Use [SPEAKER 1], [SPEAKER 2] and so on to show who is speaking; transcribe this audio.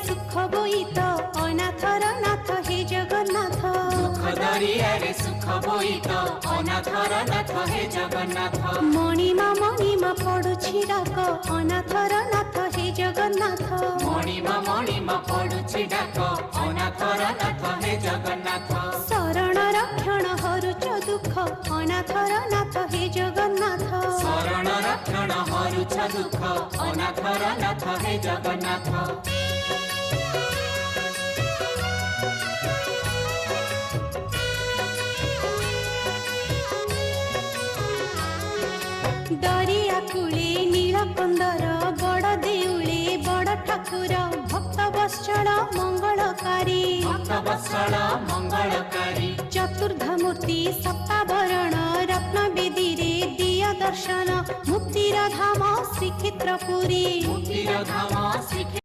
[SPEAKER 1] सुख बोईत अनाथर नाथ हे जगन्नाथ
[SPEAKER 2] दुख दरियारे सुख बोईत अनाथर नाथ हे जगन्नाथ
[SPEAKER 1] मणिमा पडुछि डाक अनाथर नाथ हे जगन्नाथ
[SPEAKER 2] मणिमा पडुछि डाक अनाथर नाथ हे जगन्नाथ
[SPEAKER 1] शरण रक्षण हरुच दुख अनाथर नाथ हे जगन्नाथ
[SPEAKER 2] शरण रक्षण हरुछ दुख अनाथर नाथ हे जगन्नाथ
[SPEAKER 1] दरिया कूले नीलकंदर बड़ देउले बड़ ठाकुर भक्त वत्सल मंगलकारी
[SPEAKER 2] भक्त वत्सल मंगलकारी
[SPEAKER 1] चतुर्धमूर्ति सप्ताभरण रत्न बेदीरे दिया दर्शन मुक्तिर धाम श्रीक्षेत्रपुरी
[SPEAKER 2] मुक्तिर धाम श्रीक्षेत्र